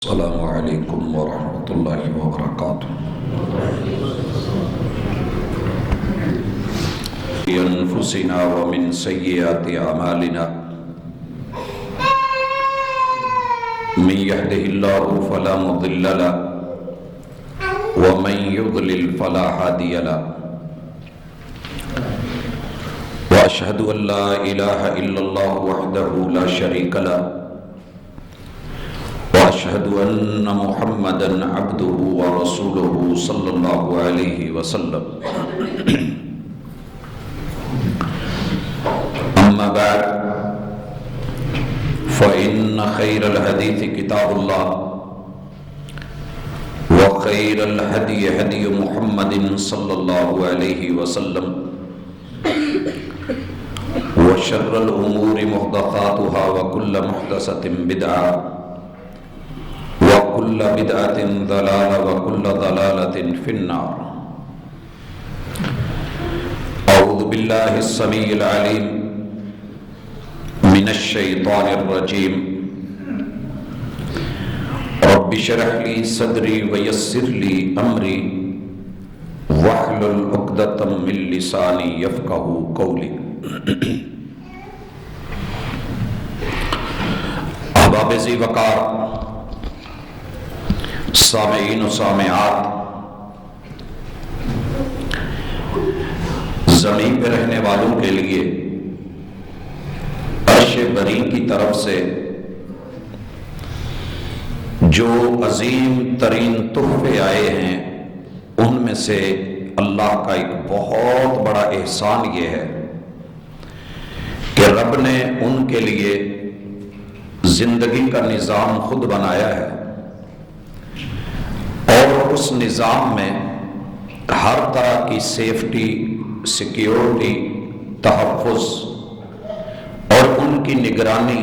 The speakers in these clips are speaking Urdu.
السلام علیکم ورحمۃ اللہ وبرکاتہ۔ انفسنا ومن سیئات اعمالنا من يهده الله فلا مضل له ومن يضلل فلا هادي له واشهد ان لا اله الا الله وحده لا شريك له واشهد ان محمدا عبده ورسوله صلی اللہ علیہ وسلم۔ اما بعد فان خیر الحدیث کتاب اللہ وخیر الهدی هدی محمد صلی اللہ علیہ وسلم وشر الامور محدثاتها وكل محدثة بدعة وكل بدعة ضلالة وكل ضلالة في النار۔ أعوذ بالله السميع العليم من الشيطان الرجيم۔ رب اشرح لي صدري ويسر لي أمري واحلل عقدة من لساني يفقهوا قولي۔ احباب ذی وقار، سامعین و سامعات، زمین پہ رہنے والوں کے لیے عرش بری کی طرف سے جو عظیم ترین تحفے آئے ہیں، ان میں سے اللہ کا ایک بہت بڑا احسان یہ ہے کہ رب نے ان کے لیے زندگی کا نظام خود بنایا ہے، اور اس نظام میں ہر طرح کی سیفٹی، سیکیورٹی، تحفظ اور ان کی نگرانی،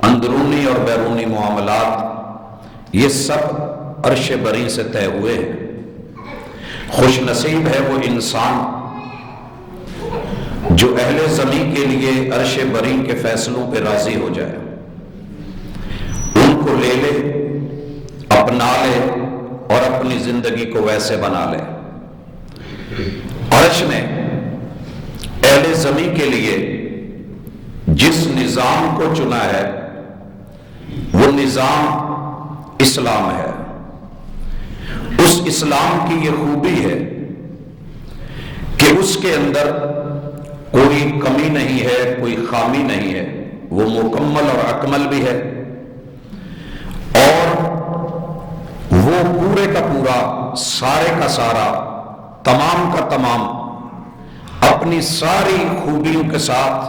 اندرونی اور بیرونی معاملات، یہ سب عرش بری سے طے ہوئے ہیں۔ خوش نصیب ہے وہ انسان جو اہل زمین کے لیے عرش بری کے فیصلوں پہ راضی ہو جائے، ان کو لے لے، اپنا لے اور اپنی زندگی کو ویسے بنا لے۔ عرش نے اہل زمین کے لیے جس نظام کو چنا ہے، وہ نظام اسلام ہے۔ اس اسلام کی یہ خوبی ہے کہ اس کے اندر کوئی کمی نہیں ہے، کوئی خامی نہیں ہے، وہ مکمل اور اکمل بھی ہے، اور وہ پورے کا پورا، سارے کا سارا، تمام کا تمام اپنی ساری خوبیوں کے ساتھ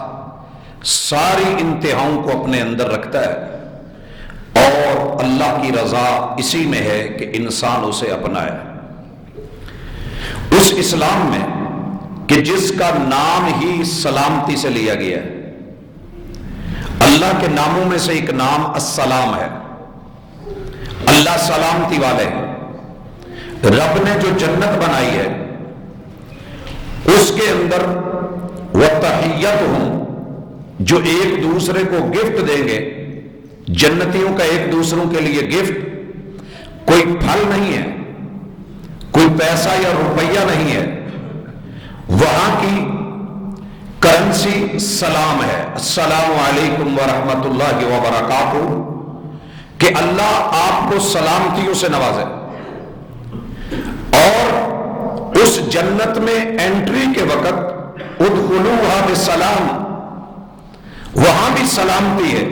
ساری انتہاؤں کو اپنے اندر رکھتا ہے، اور اللہ کی رضا اسی میں ہے کہ انسان اسے اپنائے۔ اس اسلام میں کہ جس کا نام ہی سلامتی سے لیا گیا ہے، اللہ کے ناموں میں سے ایک نام السلام ہے۔ اللہ سلامتی والے ہیں۔ رب نے جو جنت بنائی ہے، اس کے اندر وَتَحِيَّتُهُمْ، جو ایک دوسرے کو گفٹ دیں گے، جنتیوں کا ایک دوسروں کے لیے گفٹ کوئی پھل نہیں ہے، کوئی پیسہ یا روپیہ نہیں ہے، وہاں کی کرنسی سلام ہے۔ السلام علیکم ورحمۃ اللہ وبرکاتہ، کہ اللہ آپ کو سلامتیوں سے نوازے، اور اس جنت میں انٹری کے وقت ادخلوها بسلام، وہاں بھی سلامتی ہے۔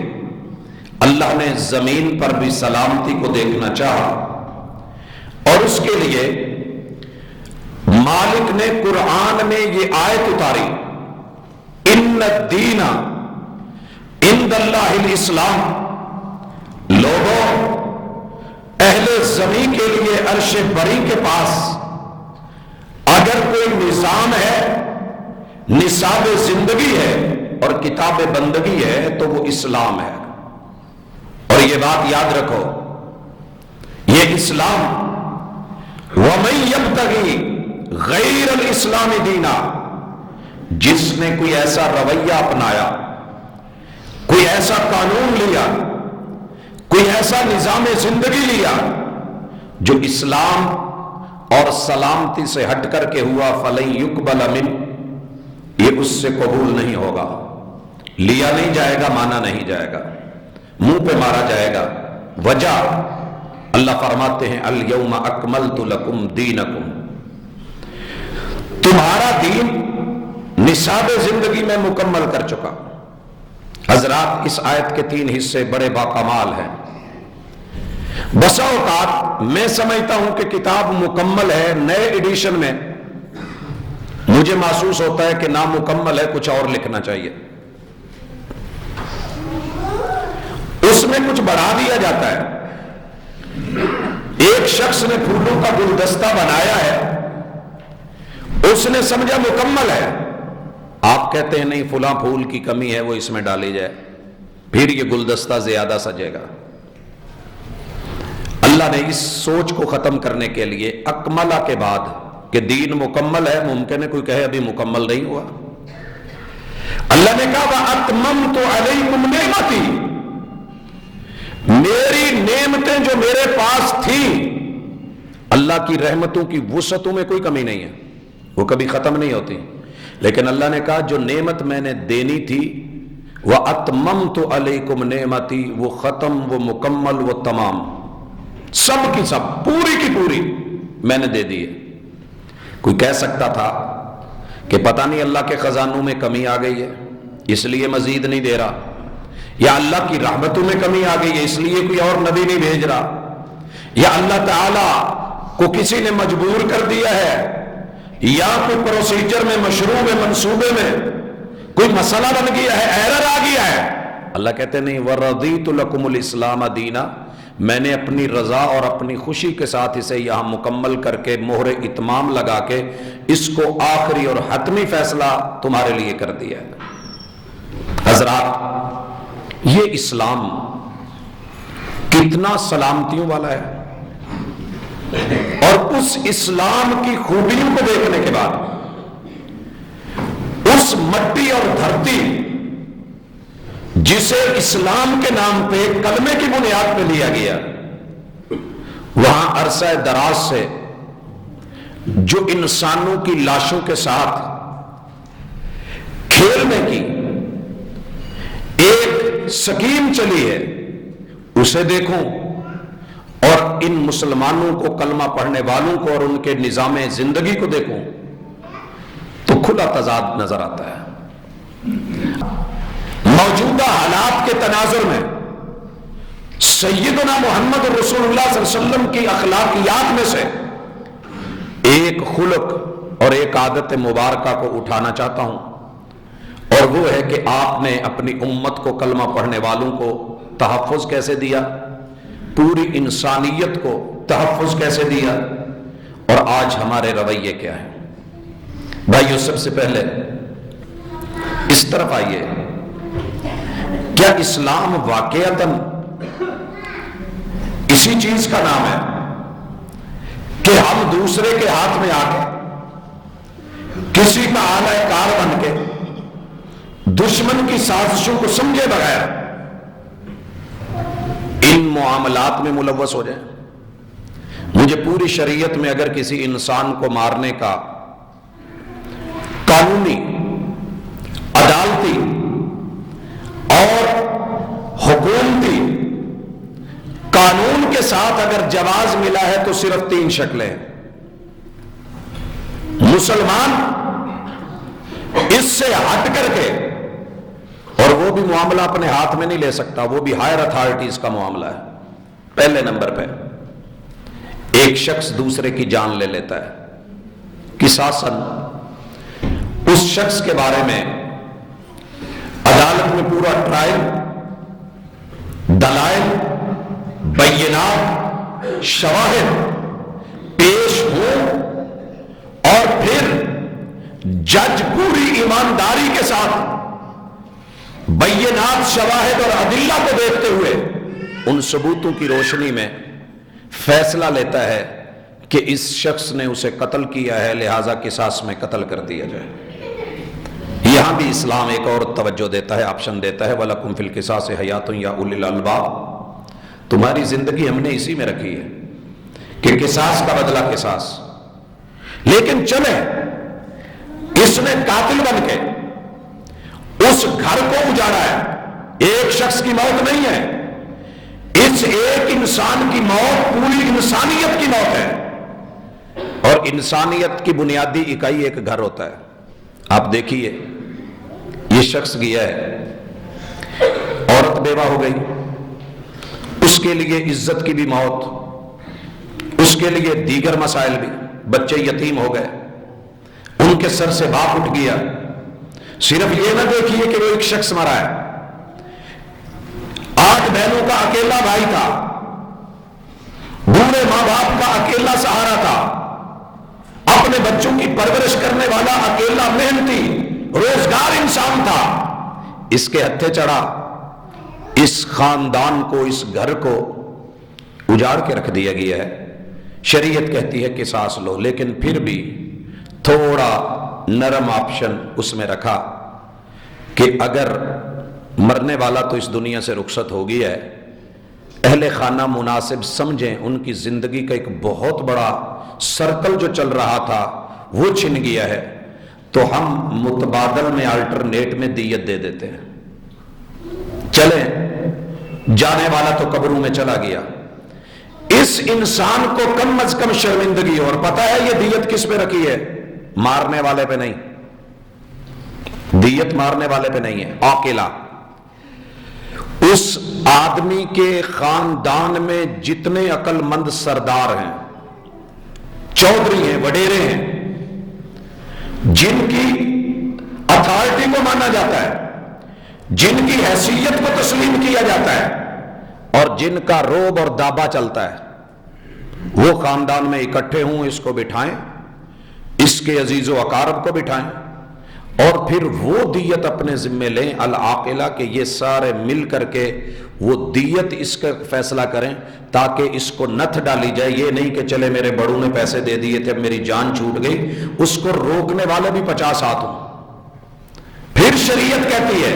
اللہ نے زمین پر بھی سلامتی کو دیکھنا چاہا، اور اس کے لیے مالک نے قرآن میں یہ آیت اتاری، ان الدین عند اللہ الاسلام۔ لوگوں، اہل زمین کے لیے عرش بری کے پاس اگر کوئی نظام ہے، نصاب زندگی ہے اور کتاب بندگی ہے، تو وہ اسلام ہے۔ اور یہ بات یاد رکھو، یہ اسلام وَمَن يَبْتَغِي غَيْرَ الْإِسْلَامِ دِينًا، جس نے کوئی ایسا رویہ اپنایا، کوئی ایسا قانون لیا، کوئی ایسا نظام زندگی لیا جو اسلام اور سلامتی سے ہٹ کر کے ہوا، فَلَن يُقْبَلَ مِنْهُ، یہ اس سے قبول نہیں ہوگا، لیا نہیں جائے گا، مانا نہیں جائے گا، منہ پہ مارا جائے گا۔ وجہ اللہ فرماتے ہیں الْيَوْمَ أَكْمَلْتُ لَكُمْ دِينَكُمْ، تمہارا دین نصاب زندگی میں مکمل کر چکا۔ حضرات، اس آیت کے 3 حصے بڑے باکمال ہیں۔ بسا اوقات میں سمجھتا ہوں کہ کتاب مکمل ہے، نئے ایڈیشن میں مجھے محسوس ہوتا ہے کہ نامکمل ہے، کچھ اور لکھنا چاہیے، اس میں کچھ بڑھا دیا جاتا ہے۔ ایک شخص نے پھولوں کا گلدستہ بنایا ہے، اس نے سمجھا مکمل ہے، آپ کہتے ہیں نہیں فلاں پھول کی کمی ہے، وہ اس میں ڈالی جائے، پھر یہ گلدستہ زیادہ سجے گا۔ اللہ نے اس سوچ کو ختم کرنے کے لیے اکملہ کے بعد کہ دین مکمل ہے، ممکن ہے کوئی کہے ابھی مکمل نہیں ہوا، اللہ نے کہا وَأَتْمَمْتُ عَلَيْكُمْ نِعْمَتِي، میری نعمتیں جو میرے پاس تھیں، اللہ کی رحمتوں کی وسعتوں میں کوئی کمی نہیں ہے، وہ کبھی ختم نہیں ہوتی، لیکن اللہ نے کہا جو نعمت میں نے دینی تھی وَأَتْمَمْتُ عَلَيْكُمْ نِعْمَتِي، وہ ختم، وہ مکمل، وہ تمام، سب کی سب، پوری کی پوری میں نے دے دی ہے۔ کوئی کہہ سکتا تھا کہ پتہ نہیں اللہ کے خزانوں میں کمی آ گئی ہے اس لیے مزید نہیں دے رہا، یا اللہ کی رحمتوں میں کمی آ گئی ہے اس لیے کوئی اور نبی نہیں بھیج رہا، یا اللہ تعالیٰ کو کسی نے مجبور کر دیا ہے، یا کوئی پروسیجر میں، مشروع میں، منصوبے میں کوئی مسئلہ بن گیا ہے، ایرر آ گیا ہے۔ اللہ کہتے نہیں وَرَضِيتُ لَكُمُ الْإِسْلَامَ دِينًا، میں نے اپنی رضا اور اپنی خوشی کے ساتھ اسے یہاں مکمل کر کے مہر اتمام لگا کے اس کو آخری اور حتمی فیصلہ تمہارے لیے کر دیا ہے۔ حضرات، یہ اسلام کتنا سلامتیوں والا ہے، اور اس اسلام کی خوبیوں کو دیکھنے کے بعد اس مٹی اور دھرتی جسے اسلام کے نام پہ کلمے کی بنیاد پہ لیا گیا، وہاں عرصہ دراز سے جو انسانوں کی لاشوں کے ساتھ کھیلنے کی ایک سکیم چلی ہے، اسے دیکھوں اور ان مسلمانوں کو، کلمہ پڑھنے والوں کو اور ان کے نظام زندگی کو دیکھوں تو کھلا تضاد نظر آتا ہے۔ موجودہ حالات کے تناظر میں سیدنا محمد رسول اللہ صلی اللہ علیہ وسلم کی اخلاقیات میں سے ایک خلق اور ایک عادت مبارکہ کو اٹھانا چاہتا ہوں، اور وہ ہے کہ آپ نے اپنی امت کو، کلمہ پڑھنے والوں کو تحفظ کیسے دیا، پوری انسانیت کو تحفظ کیسے دیا، اور آج ہمارے رویے کیا ہیں۔ بھائیو، سب سے پہلے اس طرف آئیے، کیا اسلام واقعتاً اسی چیز کا نام ہے کہ ہم دوسرے کے ہاتھ میں آ کے، کسی کا اعلی کار بن کے، دشمن کی سازشوں کو سمجھے بغیر ان معاملات میں ملوث ہو جائیں؟ مجھے پوری شریعت میں اگر کسی انسان کو مارنے کا قانونی، عدالتی اور حکومتی قانون کے ساتھ اگر جواز ملا ہے تو صرف 3 شکلیں: مسلمان اس سے ہٹ کر کے، اور وہ بھی معاملہ اپنے ہاتھ میں نہیں لے سکتا، وہ بھی ہائر اتھارٹیز کا معاملہ ہے۔ پہلے نمبر پہ ایک شخص دوسرے کی جان لے لیتا ہے، قصاصاً اس شخص کے بارے میں عدالت میں پورا ٹرائل، دلائل، بینات، شواہد پیش ہوں، اور پھر جج پوری ایمانداری کے ساتھ بینات، شواہد اور ادلہ کو دیکھتے ہوئے ان ثبوتوں کی روشنی میں فیصلہ لیتا ہے کہ اس شخص نے اسے قتل کیا ہے، لہذا قصاص میں قتل کر دیا جائے۔ یہاں بھی اسلام ایک اور توجہ دیتا ہے، آپشن دیتا ہے وَلَكُمْ فِي الْقِصَاصِ حَيَاتٌ يَا أُولِي الْأَلْبَابِ، تمہاری زندگی ہم نے اسی میں رکھی ہے کہ قصاص کا بدلہ قصاص. لیکن چلے اس نے قاتل بن کے اس گھر کو اجاڑا ہے. ایک شخص کی موت نہیں ہے، اس ایک انسان کی موت پوری انسانیت کی موت ہے. اور انسانیت کی بنیادی اکائی ایک گھر ہوتا ہے. آپ دیکھیے یہ شخص گیا ہے، عورت بیوہ ہو گئی، اس کے لیے عزت کی بھی موت، اس کے لیے دیگر مسائل بھی، بچے یتیم ہو گئے، ان کے سر سے باپ اٹھ گیا. صرف یہ نہ دیکھیے کہ وہ ایک شخص مرا ہے، 8 بہنوں کا اکیلا بھائی تھا، بوڑھے ماں باپ کا اکیلا سہارا تھا، اپنے بچوں کی پرورش کرنے والا اکیلا محنتی روزگار انسان تھا. اس کے ہتھے چڑھا، اس خاندان کو، اس گھر کو اجاڑ کے رکھ دیا گیا ہے. شریعت کہتی ہے قصاص لو، لیکن پھر بھی تھوڑا نرم آپشن اس میں رکھا کہ اگر مرنے والا تو اس دنیا سے رخصت ہو گیا ہے، اہل خانہ مناسب سمجھیں ان کی زندگی کا ایک بہت بڑا سرکل جو چل رہا تھا وہ چھن گیا ہے، تو ہم متبادل میں الٹرنیٹ میں دیت دے دیتے ہیں. چلیں جانے والا تو قبروں میں چلا گیا، اس انسان کو کم از کم شرمندگی. اور پتہ ہے یہ دیت کس پہ رکھی ہے؟ مارنے والے پہ نہیں، دیت مارنے والے پہ نہیں ہے، عاقلہ. اس آدمی کے خاندان میں جتنے عقل مند سردار ہیں، چودھری ہیں، وڈیرے ہیں، جن کی اتھارٹی کو مانا جاتا ہے، جن کی حیثیت کو تسلیم کیا جاتا ہے، اور جن کا روب اور دابا چلتا ہے، وہ خاندان میں اکٹھے ہوں، اس کو بٹھائیں، اس کے عزیز و اقارب کو بٹھائیں، اور پھر وہ دیت اپنے ذمے لیں العاقلہ کہ یہ سارے مل کر کے وہ دیت اس کا فیصلہ کریں تاکہ اس کو نتھ ڈالی جائے. یہ نہیں کہ چلے میرے بڑوں نے پیسے دے دیے تھے اب میری جان چھوٹ گئی، اس کو روکنے والے بھی 50 ہاتھ ہوں. پھر شریعت کہتی ہے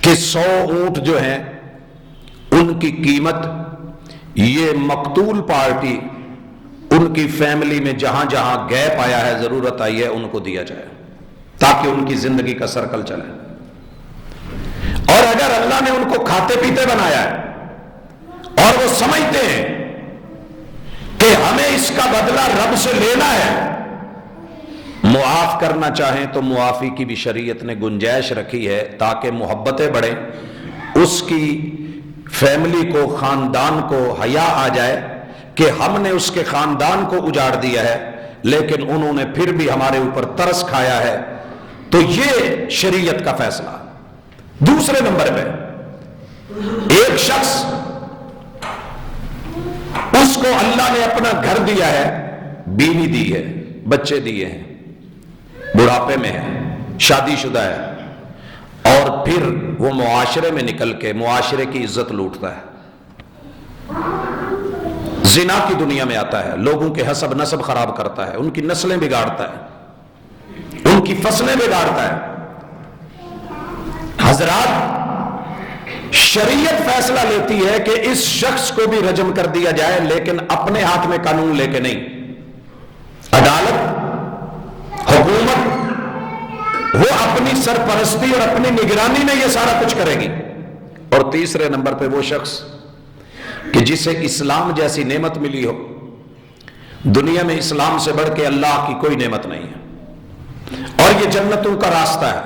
کہ 100 اونٹ جو ہیں ان کی قیمت یہ مقتول پارٹی ان کی فیملی میں جہاں جہاں گیپ آیا ہے، ضرورت آئی ہے، ان کو دیا جائے تاکہ ان کی زندگی کا سرکل چلے. اور اگر اللہ نے ان کو کھاتے پیتے بنایا ہے اور وہ سمجھتے ہیں کہ ہمیں اس کا بدلہ رب سے لینا ہے، معاف کرنا چاہیں تو معافی کی بھی شریعت نے گنجائش رکھی ہے تاکہ محبتیں بڑھیں، اس کی فیملی کو، خاندان کو حیا آ جائے کہ ہم نے اس کے خاندان کو اجاڑ دیا ہے لیکن انہوں نے پھر بھی ہمارے اوپر ترس کھایا ہے. تو یہ شریعت کا فیصلہ. دوسرے نمبر پہ ایک شخص، اس کو اللہ نے اپنا گھر دیا ہے، بیوی دی ہے، بچے دیے ہیں، بڑھاپے میں ہے، شادی شدہ ہے، اور پھر وہ معاشرے میں نکل کے معاشرے کی عزت لوٹتا ہے، زنا کی دنیا میں آتا ہے، لوگوں کے حسب نسب خراب کرتا ہے، ان کی نسلیں بگاڑتا ہے، ان کی فصلیں بگاڑتا ہے. حضرات شریعت فیصلہ لیتی ہے کہ اس شخص کو بھی رجم کر دیا جائے لیکن اپنے ہاتھ میں قانون لے کے نہیں. عدالت، حکومت وہ اپنی سرپرستی اور اپنی نگرانی میں یہ سارا کچھ کرے گی. اور تیسرے نمبر پہ وہ شخص کہ جسے اسلام جیسی نعمت ملی ہو، دنیا میں اسلام سے بڑھ کے اللہ کی کوئی نعمت نہیں ہے، اور یہ جنتوں کا راستہ ہے،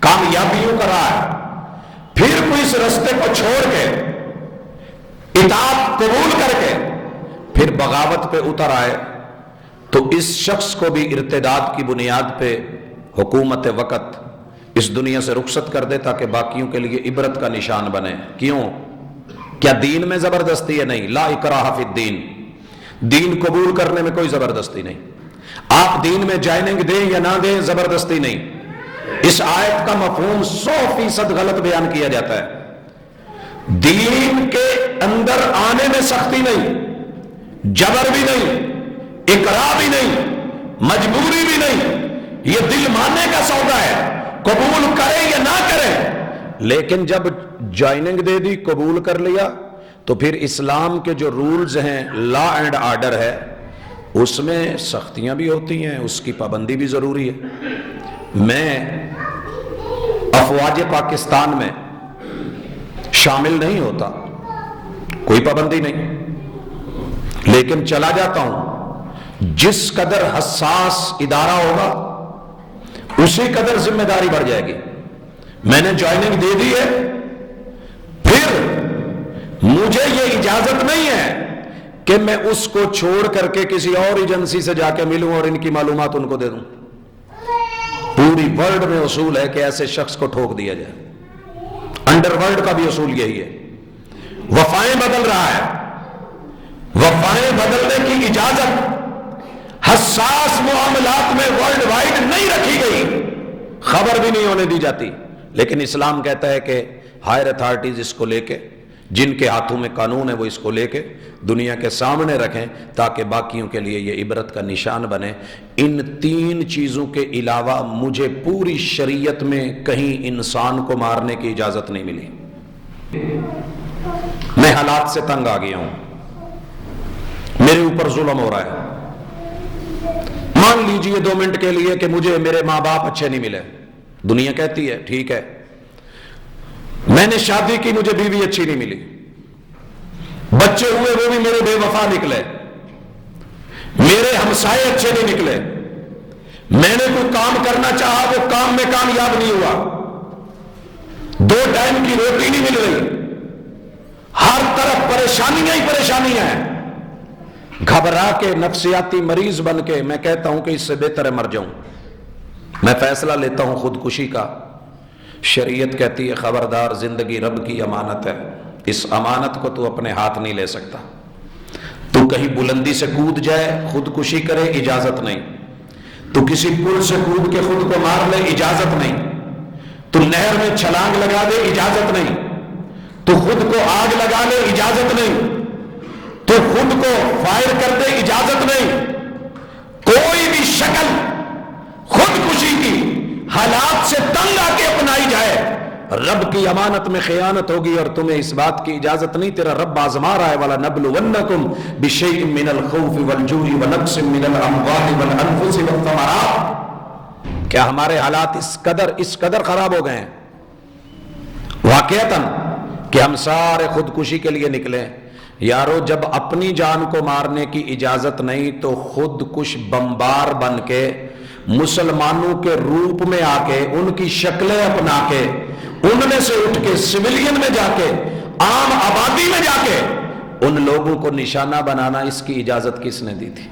کامیابیوں کا راہ ہے، پھر کوئی اس راستے کو چھوڑ کے اطاعت قبول کر کے پھر بغاوت پہ اتر آئے تو اس شخص کو بھی ارتداد کی بنیاد پہ حکومت وقت اس دنیا سے رخصت کر دے تاکہ باقیوں کے لیے عبرت کا نشان بنے. کیوں؟ کیا دین میں زبردستی ہے؟ نہیں. لا اکراہ فی الدین، دین قبول کرنے میں کوئی زبردستی نہیں. آپ دین میں جوائننگ دیں یا نہ دیں، زبردستی نہیں. اس آیت کا مفہوم 100% غلط بیان کیا جاتا ہے. دین کے اندر آنے میں سختی نہیں، جبر بھی نہیں، اکراہ بھی نہیں، مجبوری بھی نہیں. یہ دل ماننے کا سودا ہے، قبول کرے یا نہ کرے. لیکن جب جوائننگ دے دی، قبول کر لیا، تو پھر اسلام کے جو رولز ہیں، لا اینڈ آرڈر ہے، اس میں سختیاں بھی ہوتی ہیں، اس کی پابندی بھی ضروری ہے۔ میں افواج پاکستان میں شامل نہیں ہوتا، کوئی پابندی نہیں، لیکن چلا جاتا ہوں۔ جس قدر حساس ادارہ ہوگا اسی قدر ذمہ داری بڑھ جائے گی۔ میں نے جوائننگ دے دی ہے، پھر مجھے یہ اجازت نہیں ہے کہ میں اس کو چھوڑ کر کے کسی اور ایجنسی سے جا کے ملوں اور ان کی معلومات ان کو دے دوں۔ پوری ورلڈ میں اصول ہے کہ ایسے شخص کو ٹھوک دیا جائے، انڈر ورلڈ کا بھی اصول یہی ہے۔ وفائیں بدل رہا ہے، وفائیں بدلنے کی اجازت حساس معاملات میں ورلڈ وائڈ نہیں رکھی گئی، خبر بھی نہیں ہونے دی جاتی، لیکن اسلام کہتا ہے کہ ہائر اتھارٹیز اس کو لے کے، جن کے ہاتھوں میں قانون ہے وہ اس کو لے کے دنیا کے سامنے رکھیں تاکہ باقیوں کے لیے یہ عبرت کا نشان بنے۔ ان تین چیزوں کے علاوہ مجھے پوری شریعت میں کہیں انسان کو مارنے کی اجازت نہیں ملی۔ میں حالات سے تنگ آ گیا ہوں، میرے اوپر ظلم ہو رہا ہے۔ مان لیجئے 2 منٹ کے لیے کہ مجھے میرے ماں باپ اچھے نہیں ملے، دنیا کہتی ہے ٹھیک ہے، میں نے شادی کی مجھے بیوی اچھی نہیں ملی، بچے ہوئے وہ بھی میرے بے وفا نکلے، میرے ہمسائے اچھے نہیں نکلے، میں نے کوئی کام کرنا چاہا وہ کام میں کامیاب نہیں ہوا، 2 ٹائم کی روٹی نہیں مل رہی، ہر طرف پریشانیاں ہی پریشانیاں ہیں۔ گھبرا کے نفسیاتی مریض بن کے میں کہتا ہوں کہ اس سے بہتر ہے مر جاؤں۔ میں فیصلہ لیتا ہوں خودکشی کا۔ شریعت کہتی ہے خبردار، زندگی رب کی امانت ہے، اس امانت کو تو اپنے ہاتھ نہیں لے سکتا۔ تو کہیں بلندی سے کود جائے خودکشی کرے، اجازت نہیں۔ تو کسی پل سے کود کے خود کو مار لے، اجازت نہیں۔ تو نہر میں چھلانگ لگا دے، اجازت نہیں۔ تو خود کو آگ لگا لے، اجازت نہیں۔ تو خود کو فائر کر دے، اجازت نہیں۔ کوئی بھی شکل خودکشی کی حالات سے تنگ آ کے اپنائی جائے، رب کی امانت میں خیانت ہوگی اور تمہیں اس بات کی اجازت نہیں۔ تیرا رب آزما رہا ہے، وَلَنَبْلُوَنَّكُمْ بِشَيْءٍ مِّنَ الْخَوْفِ وَالْجُوعِ وَنَقْصٍ مِّنَ الْأَمْوَالِ وَالْأَنفُسِ وَالثَّمَرَاتِ۔ کیا ہمارے حالات اس قدر خراب ہو گئے ہیں واقعتاً کہ ہم سارے خودکشی کے لیے نکلے؟ یارو، جب اپنی جان کو مارنے کی اجازت نہیں تو خود کش بمبار بن کے مسلمانوں کے روپ میں آ کے، ان کی شکلیں اپنا کے، ان میں سے اٹھ کے سویلین میں جا کے، عام آبادی میں جا کے ان لوگوں کو نشانہ بنانا، اس کی اجازت کس نے دی تھی؟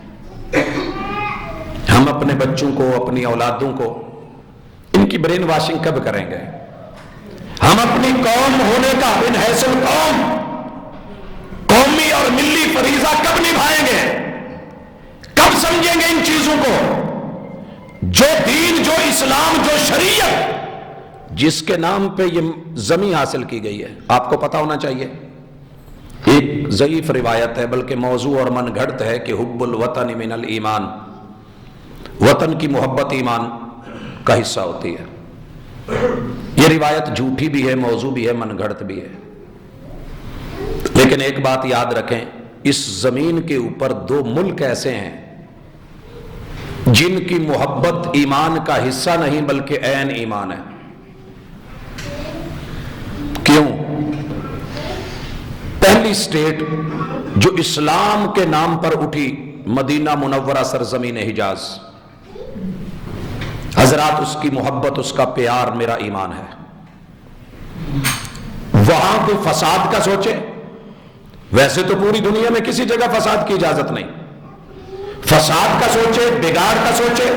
ہم اپنے بچوں کو، اپنی اولادوں کو ان کی برین واشنگ کب کریں گے؟ ہم اپنی قوم ہونے کا بن حیث القوم قومی اور ملی فریضہ کب نبھائیں گے؟ کب سمجھیں گے ان چیزوں کو؟ جو دین، جو اسلام، جو شریعت، جس کے نام پہ یہ زمین حاصل کی گئی ہے، آپ کو پتا ہونا چاہیے۔ ایک ضعیف روایت ہے، بلکہ موضوع اور من گھڑت ہے کہ حب الوطن من الایمان، وطن کی محبت ایمان کا حصہ ہوتی ہے۔ یہ روایت جھوٹی بھی ہے، موضوع بھی ہے، من گھڑت بھی ہے، لیکن ایک بات یاد رکھیں، اس زمین کے اوپر 2 ملک ایسے ہیں جن کی محبت ایمان کا حصہ نہیں بلکہ عین ایمان ہے۔ کیوں؟ پہلی سٹیٹ جو اسلام کے نام پر اٹھی، مدینہ منورہ سرزمین حجاز، حضرات اس کی محبت، اس کا پیار میرا ایمان ہے۔ وہاں کوئی فساد کا سوچے؟ ویسے تو پوری دنیا میں کسی جگہ فساد کی اجازت نہیں، فساد کا سوچے، بگاڑ کا سوچے،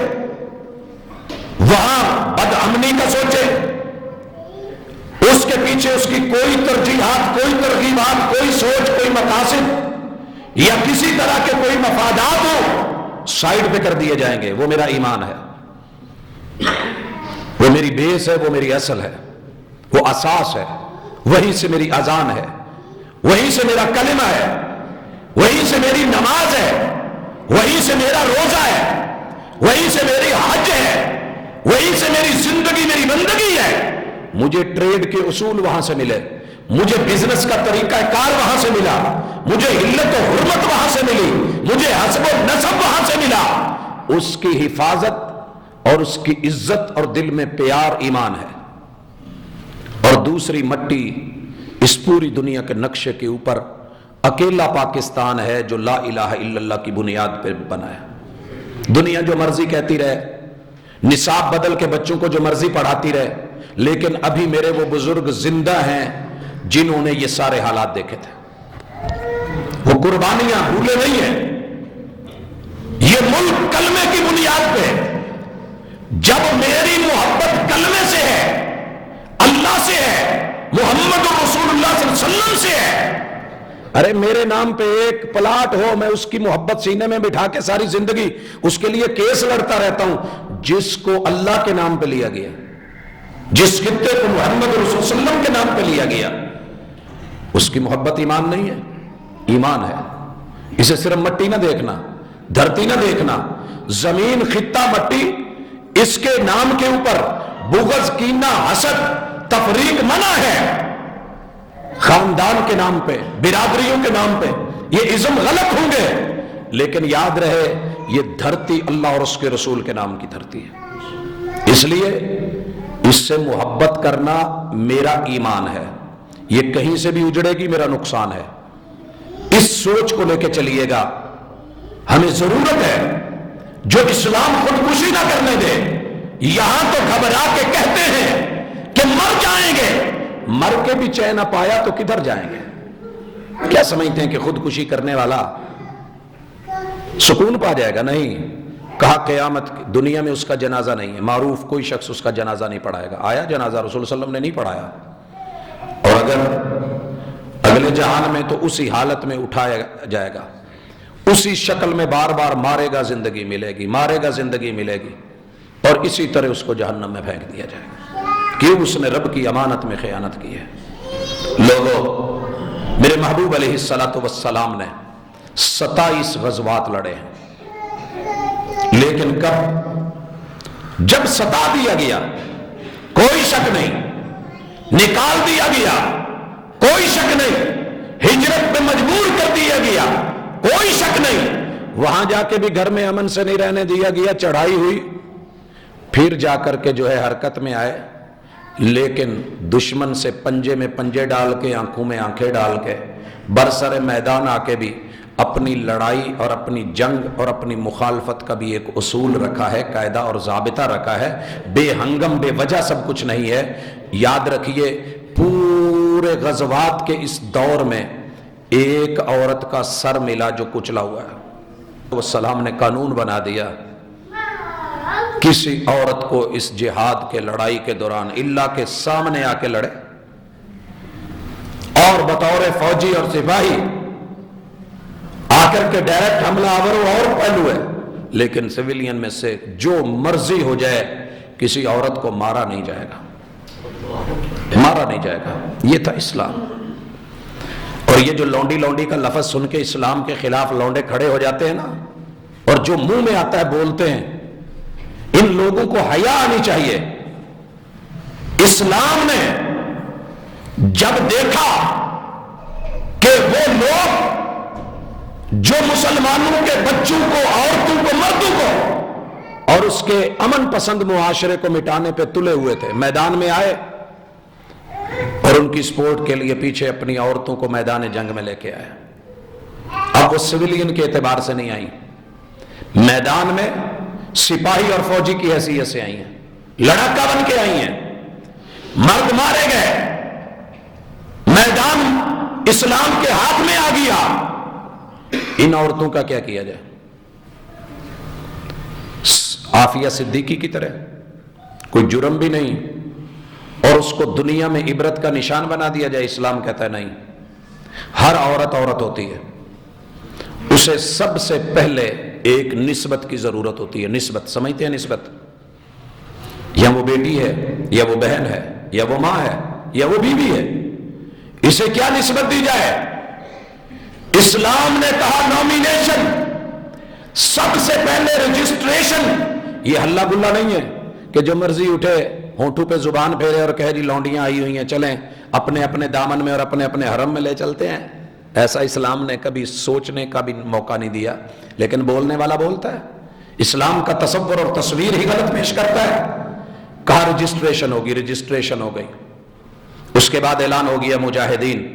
وہاں بد امنی کا سوچے، اس کے پیچھے اس کی کوئی ترجیحات، کوئی ترغیبات، کوئی سوچ، کوئی مقاصد یا کسی طرح کے کوئی مفادات ہو، سائڈ پہ کر دیے جائیں گے۔ وہ میرا ایمان ہے، وہ میری بیس ہے، وہ میری اصل ہے، وہ اساس ہے، وہیں سے میری اذان ہے، وہیں سے میرا کلمہ ہے، وہیں سے میری نماز ہے، وہیں سے میرا روزہ ہے، وہیں سے میری حج ہے، وہیں سے میری زندگی، میری بندگی ہے۔ مجھے ٹریڈ کے اصول وہاں سے ملے، مجھے بزنس کا طریقہ کار وہاں سے ملا، مجھے علت و حرمت وہاں سے ملی، مجھے حسب و نسب وہاں سے ملا، اس کی حفاظت اور اس کی عزت اور دل میں پیار ایمان ہے۔ اور دوسری مٹی اس پوری دنیا کے نقشے کے اوپر اکیلا پاکستان ہے جو لا الہ الا اللہ کی بنیاد پہ بنا ہے۔ دنیا جو مرضی کہتی رہے، نصاب بدل کے بچوں کو جو مرضی پڑھاتی رہے، لیکن ابھی میرے وہ بزرگ زندہ ہیں جنہوں نے یہ سارے حالات دیکھے تھے، وہ قربانیاں بھولے نہیں ہیں۔ یہ ملک کلمے کی بنیاد پہ ہے۔ جب میری محبت کلمے سے ہے، اللہ سے ہے، محمد رسول اللہ صلی اللہ علیہ وسلم سے ہے، ارے میرے نام پہ ایک پلاٹ ہو، میں اس کی محبت سینے میں بٹھا کے ساری زندگی اس کے لیے کیس لڑتا رہتا ہوں۔ جس کو اللہ کے نام پہ لیا گیا، جس خطے کو محمد رسول اللہ صلی اللہ علیہ وسلم کے نام پہ لیا گیا، اس کی محبت ایمان نہیں ہے، ایمان ہے۔ اسے صرف مٹی نہ دیکھنا، دھرتی نہ دیکھنا، زمین، خطہ، مٹی، اس کے نام کے اوپر بغض، کینہ، حسد، تفریق منع ہے۔ خاندان کے نام پہ، برادریوں کے نام پہ یہ ازم غلط ہوں گے، لیکن یاد رہے یہ دھرتی اللہ اور اس کے رسول کے نام کی دھرتی ہے۔ اس لیے اس سے محبت کرنا میرا ایمان ہے، یہ کہیں سے بھی اجڑے گی میرا نقصان ہے۔ اس سوچ کو لے کے چلیے گا۔ ہمیں ضرورت ہے جو اسلام خودکشی نہ کرنے دے۔ یہاں تو گھبرا کے کہتے ہیں کہ مر جائیں گے، مر کے بھی چین نہ پایا تو کدھر جائیں گے؟ کیا سمجھتے ہیں کہ خودکشی کرنے والا سکون پا جائے گا؟ نہیں، کہا قیامت دنیا میں اس کا جنازہ نہیں ہے، معروف کوئی شخص اس کا جنازہ نہیں پڑھائے گا۔ آیا جنازہ، رسول صلی اللہ علیہ وسلم نے نہیں پڑھایا، اور اگر اگلے جہان میں تو اسی حالت میں اٹھایا جائے گا، اسی شکل میں بار بار مارے گا، زندگی ملے گی، مارے گا، زندگی ملے گی، اور اسی طرح اس کو جہنم میں پھینک دیا جائے گا، کیوں؟ اس نے رب کی امانت میں خیانت کی ہے۔ لوگوں، میرے محبوب علیہ السلام نے 27 غزوات لڑے ہیں، لیکن کب؟ جب ستا دیا گیا، کوئی شک نہیں، نکال دیا گیا، کوئی شک نہیں، ہجرت میں مجبور کر دیا گیا، کوئی شک نہیں، وہاں جا کے بھی گھر میں امن سے نہیں رہنے دیا گیا، چڑھائی ہوئی، پھر جا کر کے جو ہے حرکت میں آئے، لیکن دشمن سے پنجے میں پنجے ڈال کے، آنکھوں میں آنکھیں ڈال کے، برسر میدان آ کے بھی اپنی لڑائی اور اپنی جنگ اور اپنی مخالفت کا بھی ایک اصول رکھا ہے، قاعدہ اور ضابطہ رکھا ہے۔ بے ہنگم بے وجہ سب کچھ نہیں ہے۔ یاد رکھیے، پورے غزوات کے اس دور میں ایک عورت کا سر ملا جو کچلا ہوا ہے۔ والسلام نے قانون بنا دیا، کسی عورت کو اس جہاد کے لڑائی کے دوران اللہ کے سامنے آ کے لڑے، اور بطور فوجی اور سپاہی آ کر کے ڈائریکٹ حملہ آور اور پہلو ہے، لیکن سویلین میں سے جو مرضی ہو جائے، کسی عورت کو مارا نہیں جائے گا، مارا نہیں جائے گا۔ یہ تھا اسلام۔ اور یہ جو لونڈی لونڈی کا لفظ سن کے اسلام کے خلاف لونڈے کھڑے ہو جاتے ہیں نا، اور جو منہ میں آتا ہے بولتے ہیں، ان لوگوں کو حیا آنی چاہیے۔ اسلام نے جب دیکھا کہ وہ لوگ جو مسلمانوں کے بچوں کو، عورتوں کو، مردوں کو اور اس کے امن پسند معاشرے کو مٹانے پہ تلے ہوئے تھے، میدان میں آئے اور ان کی سپورٹ کے لیے پیچھے اپنی عورتوں کو میدان جنگ میں لے کے آئے۔ اب وہ سویلین کے اعتبار سے نہیں آئی، میدان میں سپاہی اور فوجی کی حیثیت سے آئی ہیں، لڑاکا بن کے آئی ہیں، مرد مارے گئے، میدان اسلام کے ہاتھ میں آ گیا۔ ان عورتوں کا کیا کیا جائے؟ عافیہ صدیقی کی طرح کوئی جرم بھی نہیں اور اس کو دنیا میں عبرت کا نشان بنا دیا جائے؟ اسلام کہتا ہے نہیں، ہر عورت عورت ہوتی ہے، اسے سب سے پہلے ایک نسبت کی ضرورت ہوتی ہے۔ نسبت سمجھتے ہیں؟ نسبت، یا وہ بیٹی ہے، یا وہ بہن ہے، یا وہ ماں ہے، یا وہ بیوی ہے، اسے کیا نسبت دی جائے؟ اسلام نے کہا نومینیشن، سب سے پہلے رجسٹریشن۔ یہ ہلا گلا نہیں ہے کہ جو مرضی اٹھے، ہونٹوں پہ زبان پھیرے اور کہے جی لونڈیاں آئی ہوئی ہیں، چلیں اپنے اپنے دامن میں اور اپنے اپنے حرم میں لے چلتے ہیں. ایسا اسلام نے کبھی سوچنے کا بھی موقع نہیں دیا، لیکن بولنے والا بولتا ہے. اسلام کا تصور اور تصویر ہی غلط پیش کرتا ہے. کہا رجسٹریشن ہوگی، رجسٹریشن ہو گئی. اس کے بعد اعلان ہو گیا مجاہدین،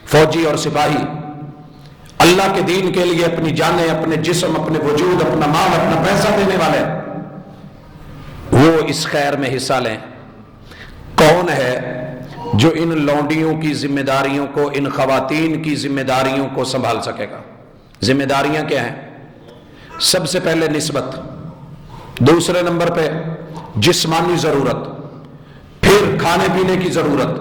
فوجی اور سپاہی اللہ کے دین کے لیے اپنی جانیں، اپنے جسم، اپنے وجود، اپنا مال، اپنا پیسہ دینے والے، وہ اس خیر میں حصہ لیں. کون ہے جو ان لونڈیوں کی ذمہ داریوں کو، ان خواتین کی ذمہ داریوں کو سنبھال سکے گا؟ ذمہ داریاں کیا ہیں؟ سب سے پہلے نسبت، دوسرے نمبر پہ جسمانی ضرورت، پھر کھانے پینے کی ضرورت،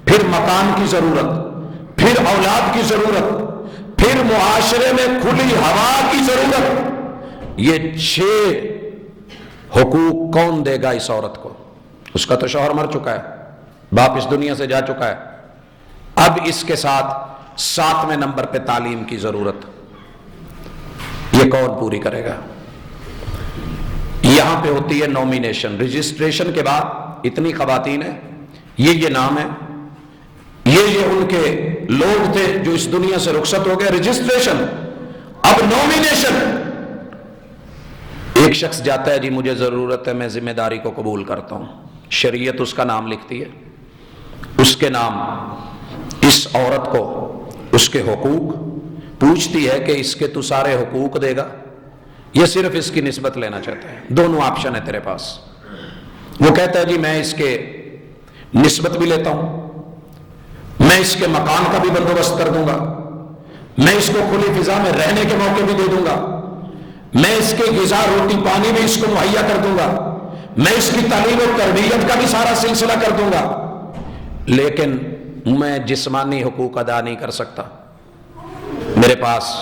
پھر مکان کی ضرورت، پھر اولاد کی ضرورت، پھر معاشرے میں کھلی ہوا کی ضرورت. یہ 6 حقوق کون دے گا اس عورت کو؟ اس کا تو شوہر مر چکا ہے، باپ اس دنیا سے جا چکا ہے. اب اس کے ساتھ 7ویں نمبر پہ تعلیم کی ضرورت. یہ کون پوری کرے گا؟ یہاں پہ ہوتی ہے نومینیشن. رجسٹریشن کے بعد اتنی خواتین ہیں، یہ نام ہے، یہ ان کے لوگ تھے جو اس دنیا سے رخصت ہو گئے. رجسٹریشن، اب نومینیشن. ایک شخص جاتا ہے، جی مجھے ضرورت ہے، میں ذمہ داری کو قبول کرتا ہوں. شریعت اس کا نام لکھتی ہے، اس کے نام، اس عورت کو اس کے حقوق پوچھتی ہے کہ اس کے تو سارے حقوق دے گا یا صرف اس کی نسبت لینا چاہتا ہے؟ دونوں آپشن ہے تیرے پاس. وہ کہتا ہے جی میں اس کے نسبت بھی لیتا ہوں، میں اس کے مکان کا بھی بندوبست کر دوں گا، میں اس کو کھلی فضا میں رہنے کے موقع بھی دے دوں گا، میں اس کے غذا روٹی پانی بھی اس کو مہیا کر دوں گا، میں اس کی تعلیم و تربیت کا بھی سارا سلسلہ کر دوں گا، لیکن میں جسمانی حقوق ادا نہیں کر سکتا. میرے پاس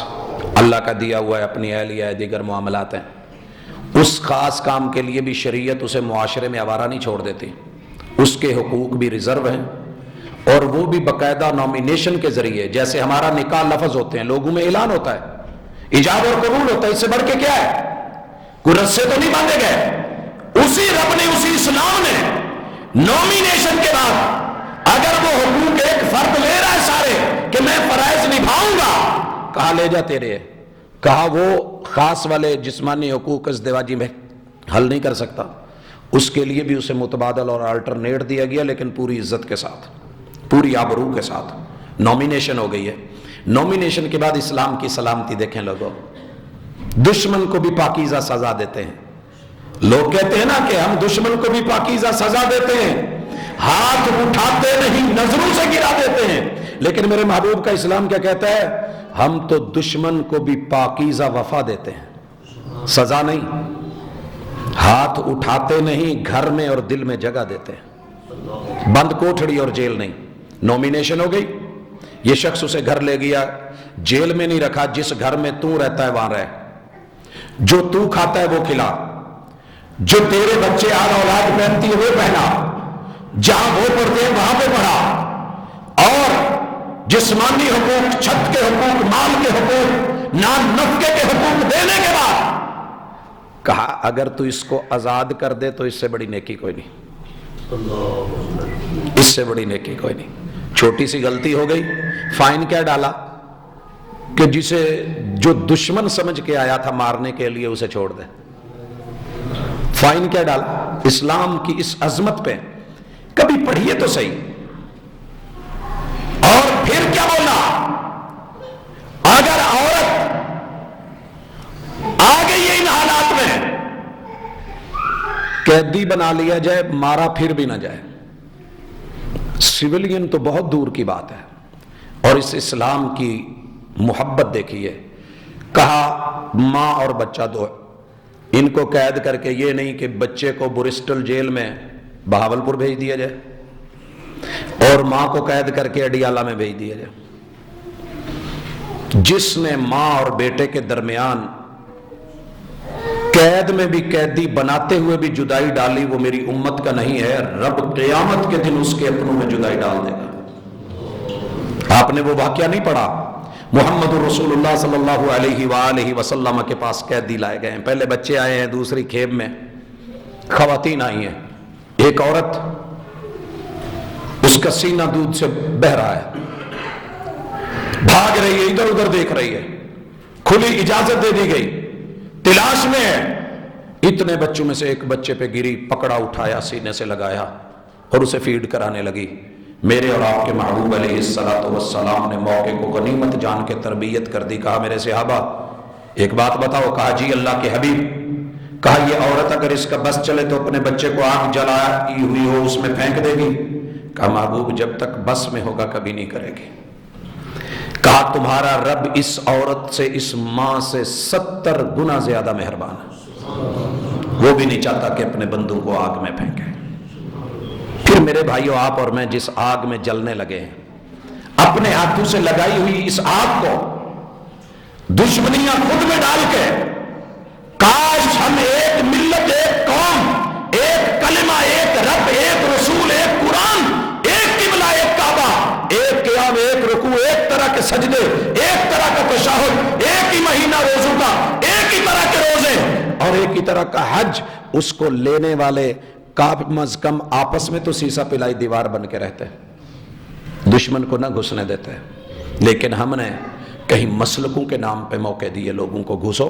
اللہ کا دیا ہوا ہے، اپنی اہلیہ ہے، دیگر معاملات ہیں. اس خاص کام کے لیے بھی شریعت اسے معاشرے میں آوارہ نہیں چھوڑ دیتی. اس کے حقوق بھی ریزرو ہیں، اور وہ بھی باقاعدہ نومینیشن کے ذریعے. جیسے ہمارا نکاح لفظ ہوتے ہیں، لوگوں میں اعلان ہوتا ہے، ایجاب اور قبول ہوتا ہے. اس سے بڑھ کے کیا ہے؟ کوئی رسے تو نہیں باندھے گئے. اسی رب نے، اسی اسلام نے نومینیشن کے بعد اگر وہ حقوق ایک فرد لے رہا ہے سارے کہ میں فرائض نبھاؤں گا، کہا لے جا تیرے. کہا وہ خاص والے جسمانی حقوق ازدواجی میں حل نہیں کر سکتا، اس کے لیے بھی اسے متبادل اور آلٹرنیٹ دیا گیا، لیکن پوری عزت کے ساتھ، پوری آبرو کے ساتھ. نومینیشن ہو گئی ہے. نومینیشن کے بعد اسلام کی سلامتی دیکھیں لوگوں. دشمن کو بھی پاکیزہ سزا دیتے ہیں. لوگ کہتے ہیں نا کہ ہم دشمن کو بھی پاکیزہ سزا دیتے ہیں، ہاتھ اٹھاتے نہیں، نظروں سے گرا دیتے ہیں. لیکن میرے محبوب کا اسلام کیا کہتا ہے؟ ہم تو دشمن کو بھی پاکیزہ وفا دیتے ہیں، سزا نہیں. ہاتھ اٹھاتے نہیں، گھر میں اور دل میں جگہ دیتے ہیں، بند کوٹھڑی اور جیل نہیں. نومینیشن ہو گئی. یہ شخص اسے گھر لے گیا، جیل میں نہیں رکھا. جس گھر میں تو رہتا ہے وہاں رہ، جو تو کھاتا ہے وہ کھلا، جو تیرے بچے آل اولاد پہنتی ہے وہ پہنا، جہاں وہ پڑھتے ہیں وہاں پہ پڑھا. اور جسمانی حقوق، چھت کے حقوق، مال کے حقوق، نان نفقے کے حقوق دینے کے بعد کہا اگر تو اس کو آزاد کر دے تو اس سے بڑی نیکی کوئی نہیں، اس سے بڑی نیکی کوئی نہیں. چھوٹی سی غلطی ہو گئی، فائن کیا ڈالا کہ جسے جو دشمن سمجھ کے آیا تھا مارنے کے لیے اسے چھوڑ دے. فائن کیا ڈالا؟ اسلام کی اس عظمت پہ کبھی پڑھیے تو صحیح. اور پھر کیا بولا؟ اگر عورت آ گئی ہے ان حالات میں، قیدی بنا لیا جائے، مارا پھر بھی نہ جائے. سویلین تو بہت دور کی بات ہے. اور اس اسلام کی محبت دیکھیے. کہا ماں اور بچہ دو، ان کو قید کر کے، یہ نہیں کہ بچے کو برسٹل جیل میں بہاولپور بھیج دیا جائے اور ماں کو قید کر کے اڈیالہ میں بھیج دیا جائے. جس نے ماں اور بیٹے کے درمیان قید میں بھی قیدی بناتے ہوئے بھی جدائی ڈالی، وہ میری امت کا نہیں ہے. رب قیامت کے دن اس کے اپنوں میں جدائی ڈال دے گا. آپ نے وہ واقعہ نہیں پڑھا؟ محمد رسول اللہ صلی اللہ علیہ وآلہ وسلم کے پاس قیدی لائے گئے ہیں. پہلے بچے آئے ہیں، دوسری کھیپ میں خواتین آئی ہیں. ایک عورت اس اس کا سینہ دودھ سے بہہ رہا ہے، بھاگ رہی ہے، ادھر ادھر دیکھ رہی ہے، کھلی اجازت دے دی گئی، تلاش میں ہے۔ اتنے بچوں میں سے ایک بچے پہ گری، پکڑا، اٹھایا، سینے سے لگایا اور اسے فیڈ کرانے لگی۔ میرے اور آپ کے محبوب علیہ الصلوۃ والسلام نے موقع کو غنیمت جان کے تربیت کر دی۔ کہا میرے صحابہ ایک بات بتاؤ۔ کہا جی اللہ کے حبیب۔ کہا یہ عورت اگر اس کا بس چلے تو اپنے بچے کو آگ جلائی ہوئی ہو اس میں پھینک دے گی؟ کہا محبوب جب تک بس میں ہوگا کبھی نہیں کرے گی۔ کہا تمہارا رب اس عورت سے، اس ماں سے 70 گنا زیادہ مہربان ہے، وہ بھی نہیں چاہتا کہ اپنے بندوں کو آگ میں پھینکے۔ پھر میرے بھائیوں آپ اور میں جس آگ میں جلنے لگے ہیں، اپنے ہاتھوں سے لگائی ہوئی اس آگ کو دشمنیاں خود میں ڈال کے، کاش ہم ایک ملت، ایک قوم، ایک کلمہ، ایک رب، ایک رسول، ایک قرآن، ایک قبلہ، ایک کعبہ، ایک قیام، ایک رکوع، ایک طرح کے سجدے، ایک طرح کا تشہد، ایک ہی مہینہ روزوں کا، ایک ہی طرح کے روزے اور ایک ہی طرح کا حج، اس کو لینے والے کم از کم آپس میں تو سیسا پلائی دیوار بن کے رہتے ہیں، دشمن کو نہ گھسنے دیتے ہیں۔ لیکن ہم نے کہیں مسلکوں کے نام پہ موقع دیے لوگوں کو، گھسو۔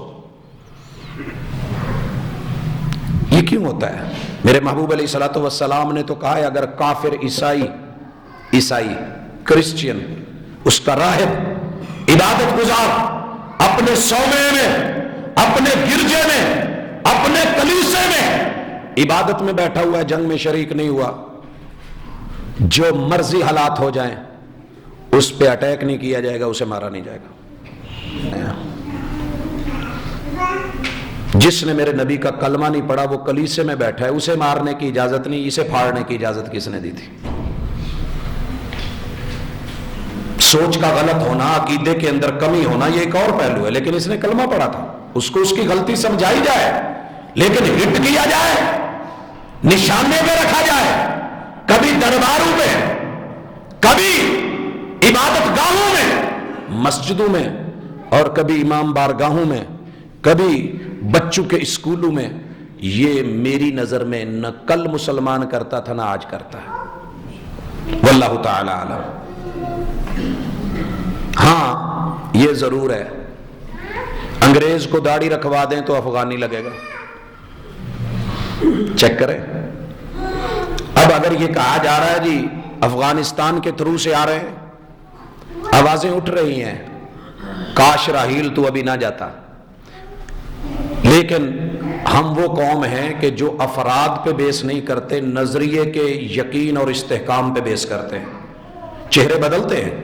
یہ کیوں ہوتا ہے؟ میرے محبوب علیہ الصلوۃ والسلام نے تو کہا ہے اگر کافر عیسائی کرسچین، اس کا راہب، عبادت گزار اپنے صومعے میں، اپنے گرجے میں، اپنے کلیسے میں عبادت میں بیٹھا ہوا ہے، جنگ میں شریک نہیں ہوا، جو مرضی حالات ہو جائیں اس پہ اٹیک نہیں کیا جائے گا، اسے مارا نہیں جائے گا۔ جس نے میرے نبی کا کلمہ نہیں پڑھا وہ کلیسے میں بیٹھا ہے، اسے مارنے کی اجازت نہیں، اسے پھاڑنے کی اجازت کس نے دی تھی؟ سوچ کا غلط ہونا، عقیدے کے اندر کمی ہونا، یہ ایک اور پہلو ہے، لیکن اس نے کلمہ پڑھا تھا، اس کو اس کی غلطی سمجھائی جائے، لیکن ہٹ کیا جائے، نشانے پہ رکھا جائے، کبھی درباروں میں، کبھی عبادت گاہوں میں، مسجدوں میں، اور کبھی امام بارگاہوں میں، کبھی بچوں کے اسکولوں میں۔ یہ میری نظر میں نہ کل مسلمان کرتا تھا نہ آج کرتا ہے، واللہ تعالی عالم۔ ہاں یہ ضرور ہے، انگریز کو داڑھی رکھوا دیں تو افغانی لگے گا، چیک کریں۔ اب اگر یہ کہا جا رہا ہے جی افغانستان کے تھرو سے آ رہے ہیں، آوازیں اٹھ رہی ہیں کاش راحیل تو ابھی نہ جاتا، لیکن ہم وہ قوم ہیں کہ جو افراد پہ بیس نہیں کرتے، نظریے کے یقین اور استحکام پہ بیس کرتے ہیں۔ چہرے بدلتے ہیں،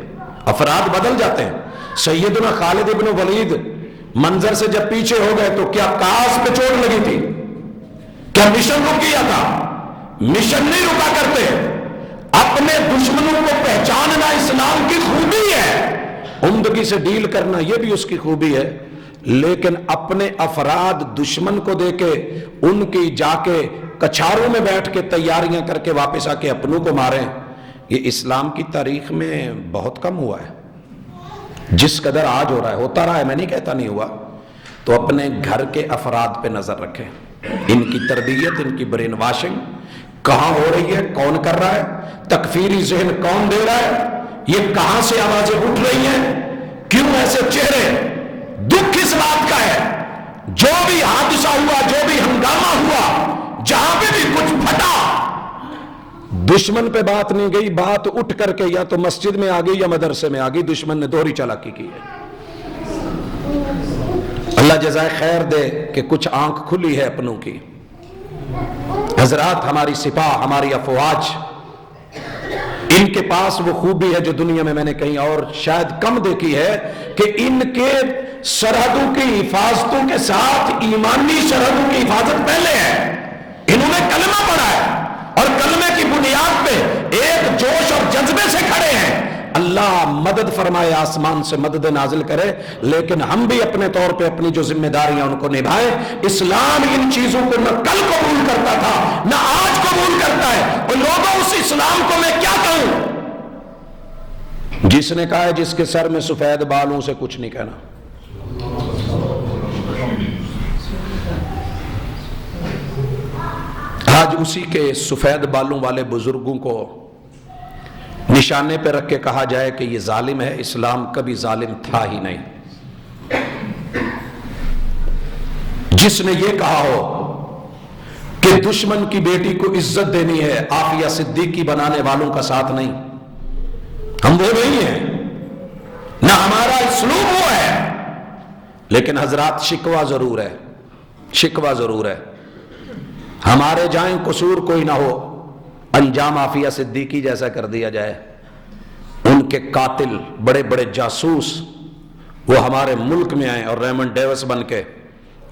افراد بدل جاتے ہیں۔ سیدنا خالد ابن ولید منظر سے جب پیچھے ہو گئے تو کیا کاس پہ چوٹ لگی تھی؟ کیا مشن رک گیا تھا؟ مشن نہیں رکا کرتے۔ اپنے دشمنوں کو پہچاننا اسلام کی خوبی ہے، عمدگی سے ڈیل کرنا یہ بھی اس کی خوبی ہے، لیکن اپنے افراد دشمن کو دے کے ان کی جا کے کچھاروں میں بیٹھ کے تیاریاں کر کے واپس آ کے اپنوں کو ماریں، یہ اسلام کی تاریخ میں بہت کم ہوا ہے۔ جس قدر آج ہو رہا ہے، ہوتا رہا ہے، میں نہیں کہتا نہیں ہوا۔ تو اپنے گھر کے افراد پہ نظر رکھیں، ان کی تربیت، ان کی برین واشنگ کہاں ہو رہی ہے، کون کر رہا ہے، تکفیری ذہن کون دے رہا ہے، یہ کہاں سے آوازیں اٹھ رہی ہیں، کیوں ایسے چہرے۔ دکھ اس بات کا ہے جو بھی حادثہ ہوا، جو بھی ہنگامہ ہوا، جہاں پہ بھی کچھ پھٹا، دشمن پہ بات نہیں گئی، بات اٹھ کر کے یا تو مسجد میں آ گئی یا مدرسے میں آ گئی، دشمن نے دوہری چالاکی کی ہے۔ اللہ جزائے خیر دے کہ کچھ آنکھ کھلی ہے اپنوں کی۔ حضرات ہماری سپاہ، ہماری افواج، ان کے پاس وہ خوبی ہے جو دنیا میں نے کہیں اور شاید کم دیکھی ہے، کہ ان کے سرحدوں کی حفاظتوں کے ساتھ ایمانی سرحدوں کی حفاظت پہلے ہے۔ انہوں نے کلمہ پڑھا ہے اور کلمے کی بنیاد پہ ایک جوش اور جذبے سے کھڑے ہیں۔ اللہ مدد فرمائے، آسمان سے مدد نازل کرے، لیکن ہم بھی اپنے طور پہ اپنی جو ذمہ داریاں ان کو نبھائیں۔ اسلام ان چیزوں کو نہ کل قبول کرتا تھا نہ آج قبول کرتا ہے، اور لوگوں اس اسلام کو میں کیا کہوں؟ جس نے کہا ہے جس کے سر میں سفید بالوں سے کچھ نہیں کہنا۔ آج اسی کے سفید بالوں والے بزرگوں کو نشانے پہ رکھ کے کہا جائے کہ یہ ظالم ہے، اسلام کبھی ظالم تھا ہی نہیں۔ جس نے یہ کہا ہو کہ دشمن کی بیٹی کو عزت دینی ہے، عافیہ صدیقی بنانے والوں کا ساتھ نہیں، ہم وہ نہیں ہیں، نہ ہمارا اسلوب وہ ہے۔ لیکن حضرات شکوہ ضرور ہے، شکوہ ضرور ہے، ہمارے جائیں قصور کوئی نہ ہو، انجام عافیہ صدیقی جیسا کر دیا جائے، ان کے قاتل بڑے بڑے جاسوس وہ ہمارے ملک میں آئیں اور ریمنڈ ڈیوس بن کے،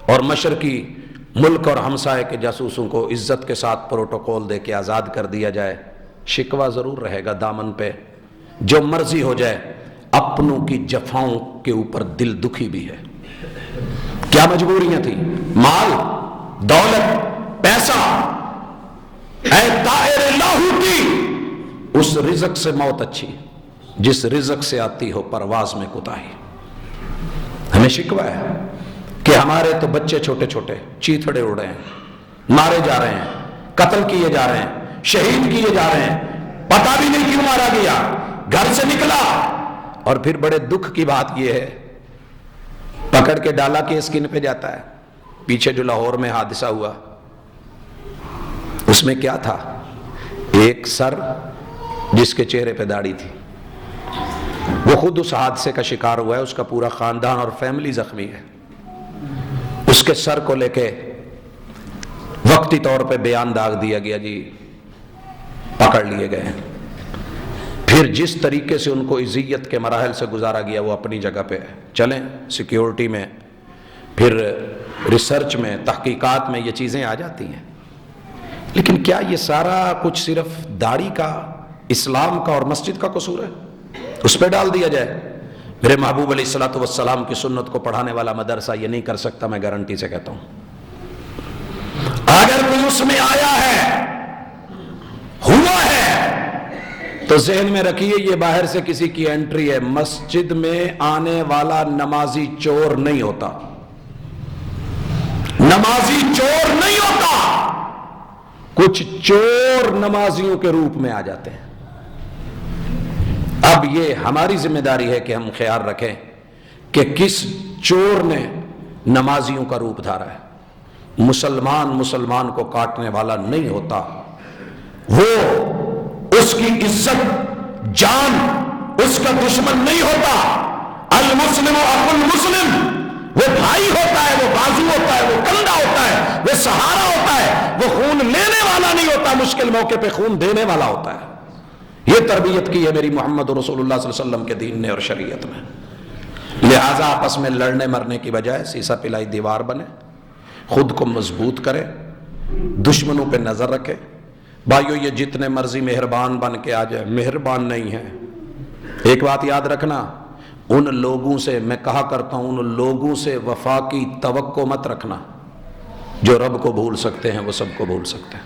اور مشرقی ملک اور ہمسائے کے جاسوسوں کو عزت کے ساتھ پروٹوکول دے کے آزاد کر دیا جائے، شکوہ ضرور رہے گا دامن پہ، جو مرضی ہو جائے۔ اپنوں کی جفاؤں کے اوپر دل دکھی بھی ہے، کیا مجبوریاں تھیں، مال، دولت، پیسہ، اے طائر لاہوٹی، اس رزق سے موت اچھی جس رزق سے آتی ہو پرواز میں کوتاہی۔ ہمیں شکوہ ہے کہ ہمارے تو بچے چھوٹے چھوٹے چیتھڑے اڑ رہے ہیں، مارے جا رہے ہیں، قتل کیے جا رہے ہیں، شہید کیے جا رہے ہیں، پتہ بھی نہیں کیوں مارا گیا، گھر سے نکلا۔ اور پھر بڑے دکھ کی بات یہ ہے، پکڑ کے ڈالا کے اسکن پہ جاتا ہے۔ پیچھے جو لاہور میں حادثہ ہوا اس میں کیا تھا، ایک سر جس کے چہرے پہ داڑھی تھی، وہ خود اس حادثے کا شکار ہوا ہے، اس کا پورا خاندان اور فیملی زخمی ہے۔ اس کے سر کو لے کے وقتی طور پہ بیان داغ دیا گیا، جی پکڑ لیے گئے۔ پھر جس طریقے سے ان کو اذیت کے مراحل سے گزارا گیا وہ اپنی جگہ پہ ہے۔ چلیں سیکیورٹی میں، پھر ریسرچ میں، تحقیقات میں یہ چیزیں آ جاتی ہیں، لیکن کیا یہ سارا کچھ صرف داڑھی کا، اسلام کا اور مسجد کا قصور ہے؟ اس پہ ڈال دیا جائے؟ میرے محبوب علیہ الصلوۃ والسلام کی سنت کو پڑھانے والا مدرسہ یہ نہیں کر سکتا، میں گارنٹی سے کہتا ہوں۔ اگر کوئی اس میں آیا ہے، ہوا ہے، تو ذہن میں رکھیے یہ باہر سے کسی کی انٹری ہے۔ مسجد میں آنے والا نمازی چور نہیں ہوتا، نمازی چور نہیں ہوتا، کچھ چور نمازیوں کے روپ میں آ جاتے ہیں۔ اب یہ ہماری ذمہ داری ہے کہ ہم خیال رکھیں کہ کس چور نے نمازیوں کا روپ دھارا ہے۔ مسلمان کو کاٹنے والا نہیں ہوتا، وہ اس کی عزت جان اس کا دشمن نہیں ہوتا۔ المسلم اخو المسلم، وہ بھائی ہوتا ہے، وہ بازو ہوتا ہے، وہ کندھا ہوتا ہے، وہ سہارا ہوتا ہے، وہ خون لینے والا نہیں ہوتا، مشکل موقع پہ خون دینے والا ہوتا ہے۔ یہ تربیت کی ہے میری محمد رسول اللہ صلی اللہ علیہ وسلم کے دین نے اور شریعت میں۔ لہٰذا آپس میں لڑنے مرنے کی بجائے سیسا پلائی دیوار بنے، خود کو مضبوط کرے، دشمنوں پہ نظر رکھے۔ بھائیو یہ جتنے مرضی مہربان بن کے آ جائے، مہربان نہیں ہے۔ ایک بات یاد رکھنا، ان لوگوں سے میں کہا کرتا ہوں، ان لوگوں سے وفا کی توقع مت رکھنا جو رب کو بھول سکتے ہیں، وہ سب کو بھول سکتے ہیں۔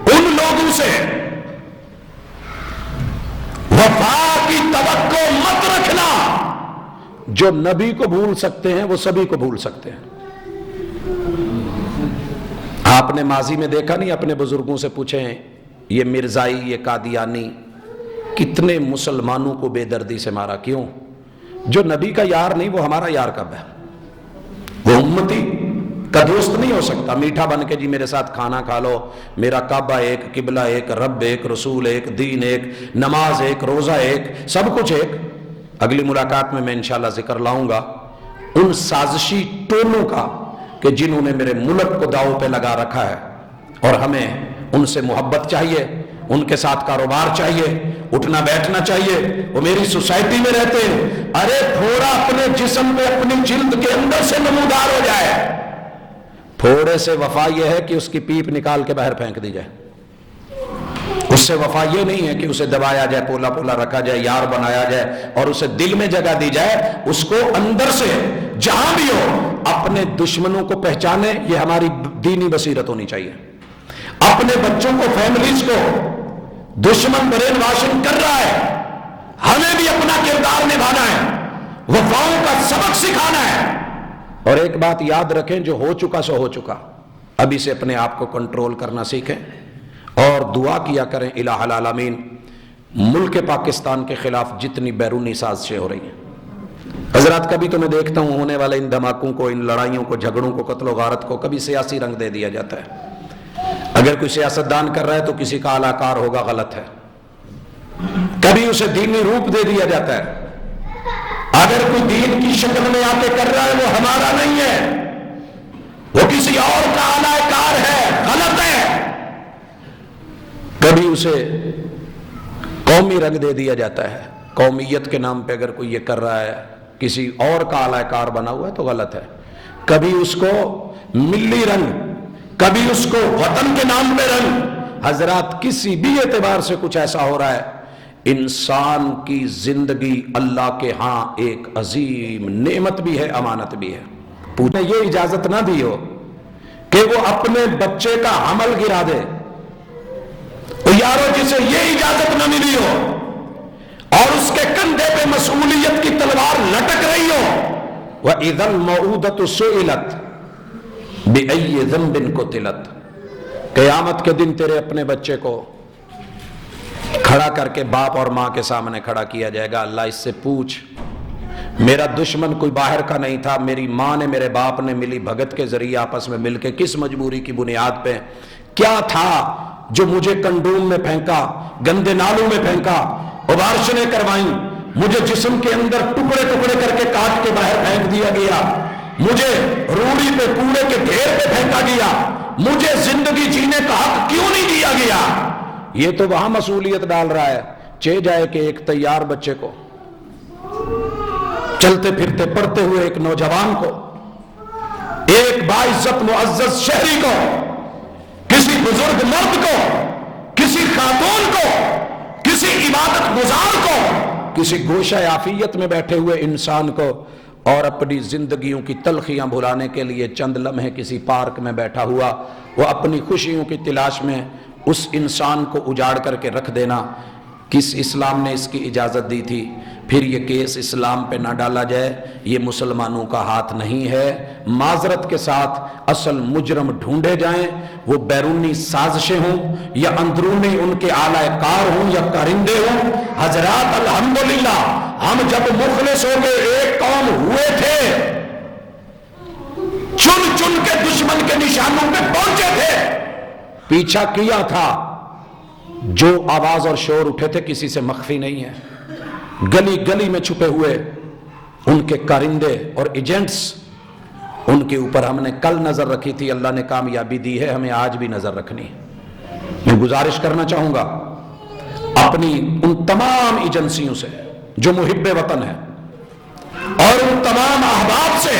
ان لوگوں سے وفا کی توقع مت رکھنا جو نبی کو بھول سکتے ہیں، وہ سبھی کو بھول سکتے ہیں۔ آپ نے ماضی میں دیکھا نہیں، اپنے بزرگوں سے پوچھیں، یہ مرزائی، یہ قادیانی کتنے مسلمانوں کو بے دردی سے مارا، کیوں؟ جو نبی کا یار نہیں وہ ہمارا یار کب ہے؟ وہ امتی کا دوست نہیں ہو سکتا۔ میٹھا بن کے جی میرے ساتھ کھانا کھا لو، میرا کعبہ ایک، قبلہ ایک، رب ایک، رسول ایک، دین ایک، نماز ایک، روزہ ایک، سب کچھ ایک۔ اگلی ملاقات میں انشاءاللہ ذکر لاؤں گا ان سازشی ٹولوں کا کہ جنہوں نے میرے ملک کو داؤ پہ لگا رکھا ہے، اور ہمیں ان سے محبت چاہیے، ان کے ساتھ کاروبار چاہیے، اٹھنا بیٹھنا چاہیے۔ وہ میری سوسائٹی میں رہتے ہیں، ارے تھوڑا اپنے جسم پہ، اپنی جلد کے اندر سے نمودار ہو جائے۔ تھوڑے سے وفا یہ ہے کہ اس کی پیپ نکال کے باہر پھینک دی جائے، اس سے وفا یہ نہیں ہے کہ اسے دبایا جائے، پولا پولا رکھا جائے، یار بنایا جائے اور اسے دل میں جگہ دی جائے۔ اس کو اندر سے جہاں بھی ہو اپنے دشمنوں کو پہچانے، یہ ہماری دینی بصیرت ہونی چاہیے۔ اپنے بچوں کو، فیملیز کو دشمن برین واشنگ کر رہا ہے، ہمیں بھی اپنا کردار نبھانا ہے، وفاؤں کا سبق سکھانا ہے۔ اور ایک بات یاد رکھیں، جو ہو چکا سو ہو چکا، ابھی سے اپنے آپ کو کنٹرول کرنا سیکھیں اور دعا کیا کریں الہ العالمین ملک پاکستان کے خلاف جتنی بیرونی سازشیں ہو رہی ہیں. حضرات کبھی تو میں دیکھتا ہوں ہونے والے ان دھماکوں کو، ان لڑائیوں کو، جھگڑوں کو، قتل و غارت کو کبھی سیاسی رنگ دے دیا جاتا ہے. اگر کوئی سیاستدان کر رہا ہے تو کسی کا اعلی کار ہوگا، غلط ہے. کبھی اسے دینی روپ دے دیا جاتا ہے. اگر کوئی دین کی شکل میں آ کے کر رہا ہے وہ ہمارا نہیں ہے، وہ کسی اور کا اعلی کار ہے، غلط ہے. کبھی اسے قومی رنگ دے دیا جاتا ہے. قومیت کے نام پہ اگر کوئی یہ کر رہا ہے، کسی اور کا اعلی کار بنا ہوا ہے تو غلط ہے. کبھی اس کو ملی رنگ، کبھی اس کو وطن کے نام پہ رنگ. حضرات کسی بھی اعتبار سے کچھ ایسا ہو رہا ہے، انسان کی زندگی اللہ کے ہاں ایک عظیم نعمت بھی ہے، امانت بھی ہے. پوچھنے یہ اجازت نہ دی ہو کہ وہ اپنے بچے کا حمل گرا دے. یارو جسے یہ اجازت نہ ملی ہو اور اس کے کندھے پہ مسئولیت کی تلوار لٹک رہی ہو، وَإِذَا الْمَوْءُودَةُ سُئِلَتْ بِأَيِّ ذَنبٍ قُتِلَتْ. قیامت کے دن تیرے اپنے بچے کو کھڑا کر کے باپ اور ماں کے سامنے کھڑا کیا جائے گا. اللہ اس سے پوچھ، میرا دشمن کوئی باہر کا نہیں تھا، میری ماں نے میرے باپ نے ملی بھگت کے ذریعے آپس میں مل کے کس مجبوری کی بنیاد پہ کیا تھا جو مجھے کنڈوم میں پھینکا، گندے نالوں میں پھینکا، ابارشنیں کروائیں، مجھے جسم کے اندر ٹکڑے ٹکڑے کر کے کاٹ کے باہر پھینک دیا گیا، مجھے روڑی پہ کوڑے کے ڈھیر پہ پھینکا گیا، مجھے زندگی جینے کا حق کیوں نہیں دیا گیا. یہ تو وہاں مسئولیت ڈال رہا ہے. چہ جائے کہ ایک تیار بچے کو، چلتے پھرتے پڑھتے ہوئے ایک نوجوان کو، ایک باعزت معزز شہری کو، کسی بزرگ مرد کو، کسی خاتون کو، کسی عبادت گزار کو، کسی گوشہ عافیت میں بیٹھے ہوئے انسان کو، اور اپنی زندگیوں کی تلخیاں بھلانے کے لیے چند لمحے کسی پارک میں بیٹھا ہوا وہ اپنی خوشیوں کی تلاش میں اس انسان کو اجاڑ کر کے رکھ دینا، کس اسلام نے اس کی اجازت دی تھی؟ پھر یہ کیس اسلام پہ نہ ڈالا جائے، یہ مسلمانوں کا ہاتھ نہیں ہے. معذرت کے ساتھ اصل مجرم ڈھونڈے جائیں، وہ بیرونی سازشیں ہوں یا اندرونی ان کے اعلی کار ہوں یا کارندے ہوں. حضرات الحمدللہ ہم جب مخلص ہو کے ایک قوم ہوئے تھے، چن چن کے دشمن کے نشانوں پہ پہنچے تھے، پیچھا کیا تھا. جو آواز اور شور اٹھے تھے کسی سے مخفی نہیں ہے. گلی گلی میں چھپے ہوئے ان کے کارندے اور ایجنٹس، ان کے اوپر ہم نے کل نظر رکھی تھی، اللہ نے کامیابی دی ہے، ہمیں آج بھی نظر رکھنی. میں گزارش کرنا چاہوں گا اپنی ان تمام ایجنسیوں سے جو محب وطن ہے، اور ان تمام احباب سے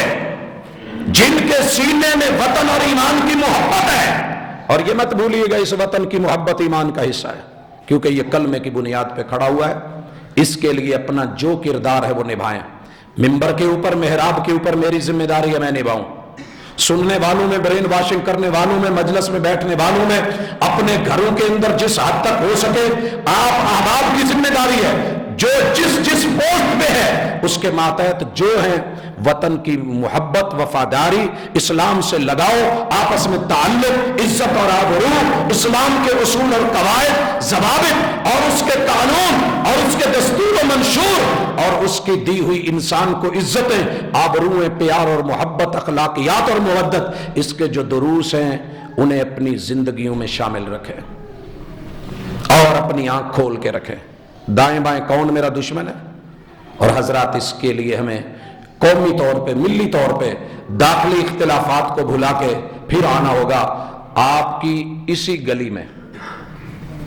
جن کے سینے میں وطن اور ایمان کی محبت ہے. اور یہ مت بھولیے گا اس وطن کی محبت ایمان کا حصہ ہے، کیونکہ یہ کلمے کی بنیاد پہ کھڑا ہوا ہے. اس کے لیے اپنا جو کردار ہے وہ نبھائیں. ممبر کے اوپر، محراب کے اوپر میری ذمہ داری ہے، میں نبھاؤں. سننے والوں میں، برین واشنگ کرنے والوں میں، مجلس میں بیٹھنے والوں میں، اپنے گھروں کے اندر جس حد تک ہو سکے آپ احباب کی ذمہ داری ہے. جو جس پوسٹ پہ ہے اس کے ماتحت جو ہیں وطن کی محبت، وفاداری، اسلام سے لگاؤ، آپس میں تعلق، عزت اور آبرو، اسلام کے اصول اور قواعد، ضوابط اور اس کے قانون اور اس کے دستور و منشور اور اس کی دی ہوئی انسان کو عزتیں، آبرویں، پیار اور محبت، اخلاقیات اور مودت، اس کے جو دروس ہیں انہیں اپنی زندگیوں میں شامل رکھیں اور اپنی آنکھ کھول کے رکھیں. دائیں بائیں کون میرا دشمن ہے. اور حضرات اس کے لیے ہمیں قومی طور پہ، ملی طور پہ داخلی اختلافات کو بھلا کے پھر آنا ہوگا. آپ کی اسی گلی میں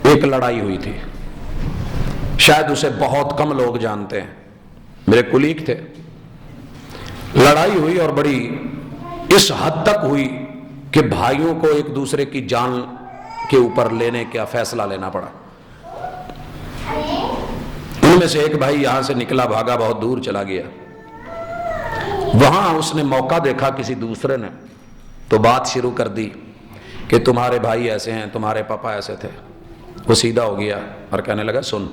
ایک لڑائی ہوئی تھی، شاید اسے بہت کم لوگ جانتے ہیں، میرے کولیگ تھے. لڑائی ہوئی اور بڑی اس حد تک ہوئی کہ بھائیوں کو ایک دوسرے کی جان کے اوپر لینے کا فیصلہ لینا پڑا. ان میں سے ایک بھائی یہاں سے نکلا، بھاگا، بہت دور چلا گیا. وہاں اس نے موقع دیکھا کسی دوسرے نے تو بات شروع کر دی کہ تمہارے بھائی ایسے ہیں، تمہارے پاپا ایسے تھے. وہ سیدھا ہو گیا اور کہنے لگا سن،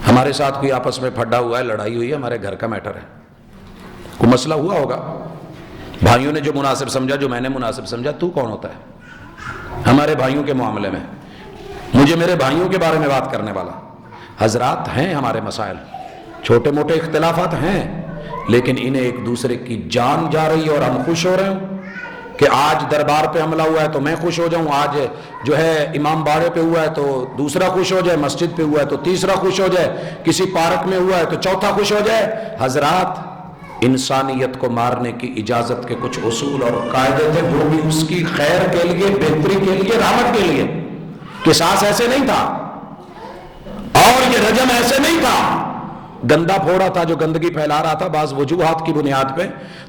ہمارے ساتھ کوئی آپس میں پھڈا ہوا ہے، لڑائی ہوئی ہے، ہمارے گھر کا میٹر ہے، کوئی مسئلہ ہوا ہوگا، بھائیوں نے جو مناسب سمجھا، جو میں نے مناسب سمجھا، تو کون ہوتا ہے؟ ہمارے بھائیوں کے معاملے میں مجھے میرے بھائیوں کے بارے میں بات کرنے والا، حضرات ہیں ہمارے مسائل، چھوٹے موٹے اختلافات ہیں، لیکن انہیں ایک دوسرے کی جان جا رہی ہے اور ہم خوش ہو رہے ہوں کہ آج دربار پہ حملہ ہوا ہے تو میں خوش ہو جاؤں، آج جو ہے امام باڑے پہ ہوا ہے تو دوسرا خوش ہو جائے، مسجد پہ ہوا ہے تو تیسرا خوش ہو جائے، کسی پارک میں ہوا ہے تو چوتھا خوش ہو جائے۔ حضرات، انسانیت کو مارنے کی اجازت کے کچھ اصول اور قاعدے تھے، وہ بھی اس کی خیر کے لیے، بہتری کے لیے، رحمت کے لیے۔ قصاص ایسے نہیں تھا اور یہ رجم ایسے نہیں تھا، گندا پھوڑا تھا جو گندگی پھیلا رہا تھا بعض وجوہات کی بنیاد پہ،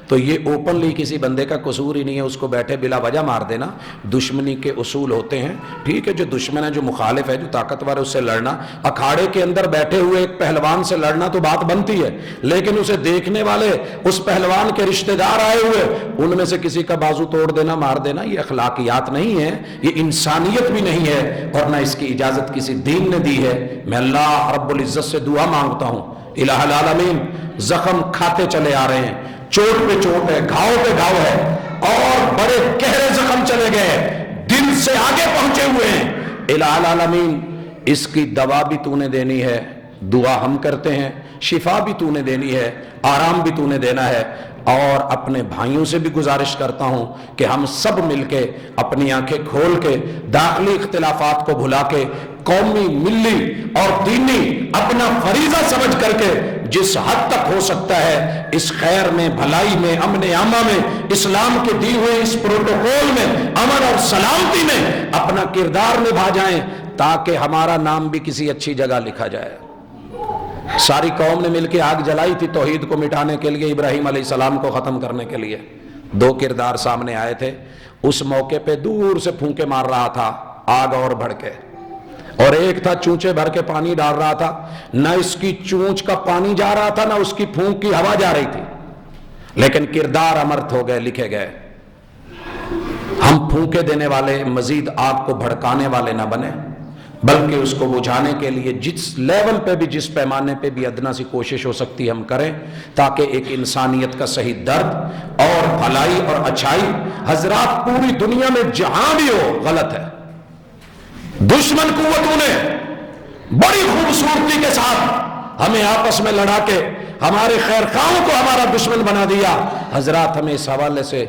تو یہ اوپنلی کسی بندے کا قصور ہی نہیں ہے، اس کو بیٹھے بلا وجہ مار دینا۔ دشمنی کے اصول ہوتے ہیں، ٹھیک ہے، جو دشمن ہے، جو مخالف ہے، جو طاقتور ہے، اس سے لڑنا، اکھاڑے کے اندر بیٹھے ہوئے ایک پہلوان سے لڑنا تو بات بنتی ہے، لیکن اسے دیکھنے والے اس پہلوان کے رشتہ دار آئے ہوئے، ان میں سے کسی کا بازو توڑ دینا، مار دینا، یہ اخلاقیات نہیں ہے، یہ انسانیت بھی نہیں ہے، اور نہ اس کی اجازت کسی دین نے دی ہے۔ میں اللہ رب العزت سے دعا مانگتا ہوں، الہ العالمین، زخم کھاتے چلے آ رہے ہیں، چوٹ پہ چوٹ ہے، گھاؤ پہ گھاؤ ہے، اور بڑے گہرے زخم چلے گئے، دل سے آگے پہنچے ہوئے ہیں۔ الہ العالمین، اس کی دوا بھی تو نے دینی ہے، دعا ہم کرتے ہیں، شفا بھی تو نے دینی ہے، آرام بھی تو نے دینا ہے، اور اپنے بھائیوں سے بھی گزارش کرتا ہوں کہ ہم سب مل کے اپنی آنکھیں کھول کے داخلی اختلافات کو بھلا کے قومی، ملی اور دینی اپنا فریضہ سمجھ کر کے جس حد تک ہو سکتا ہے اس خیر میں، بھلائی میں، امن عامہ میں، اسلام کے دی ہوئے اس پروٹوکول میں، امن اور سلامتی میں اپنا کردار نبھا جائیں، تاکہ ہمارا نام بھی کسی اچھی جگہ لکھا جائے۔ ساری قوم نے مل کے آگ جلائی تھی توحید کو مٹانے کے لیے، ابراہیم علیہ السلام کو ختم کرنے کے لیے، دو کردار سامنے آئے تھے، اس موقع پہ دور سے پھونکے مار رہا تھا آگ اور بھڑکے، اور ایک تھا چونچے بھر کے پانی ڈال رہا تھا، نہ اس کی چونچ کا پانی جا رہا تھا، نہ اس کی پھونک کی ہوا جا رہی تھی، لیکن کردار امرت ہو گئے، لکھے گئے۔ ہم پھونکے دینے والے، مزید آگ کو بھڑکانے والے نہ بنے، بلکہ اس کو بجھانے کے لیے جس لیول پہ بھی، جس پیمانے پہ بھی ادنا سی کوشش ہو سکتی ہے ہم کریں، تاکہ ایک انسانیت کا صحیح درد اور بھلائی اور اچھائی، حضرات پوری دنیا میں جہاں بھی ہو غلط ہے۔ دشمن قوتوں نے بڑی خوبصورتی کے ساتھ ہمیں آپس میں لڑا کے ہمارے خیر خواہوں کو ہمارا دشمن بنا دیا۔ حضرات، ہمیں اس حوالے سے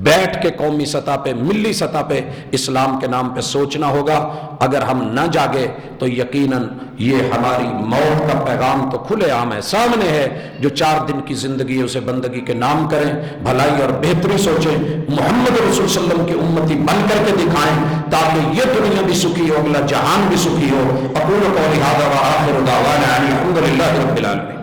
بیٹھ کے قومی سطح پہ، ملی سطح پہ اسلام کے نام پہ سوچنا ہوگا۔ اگر ہم نہ جاگے تو یقیناً یہ ہماری موت کا پیغام تو کھلے عام ہے، سامنے ہے۔ جو 4 دن کی زندگی ہے اسے بندگی کے نام کریں، بھلائی اور بہتری سوچیں، محمد رسول صلی اللہ علیہ وسلم کی امتی بن کر کے دکھائیں، تاکہ یہ دنیا بھی سکھی ہو، اگلا جہان بھی سکھی ہو۔ اقول قولی ھذا وآخر دعوانا ان الحمد للہ رب العالمین۔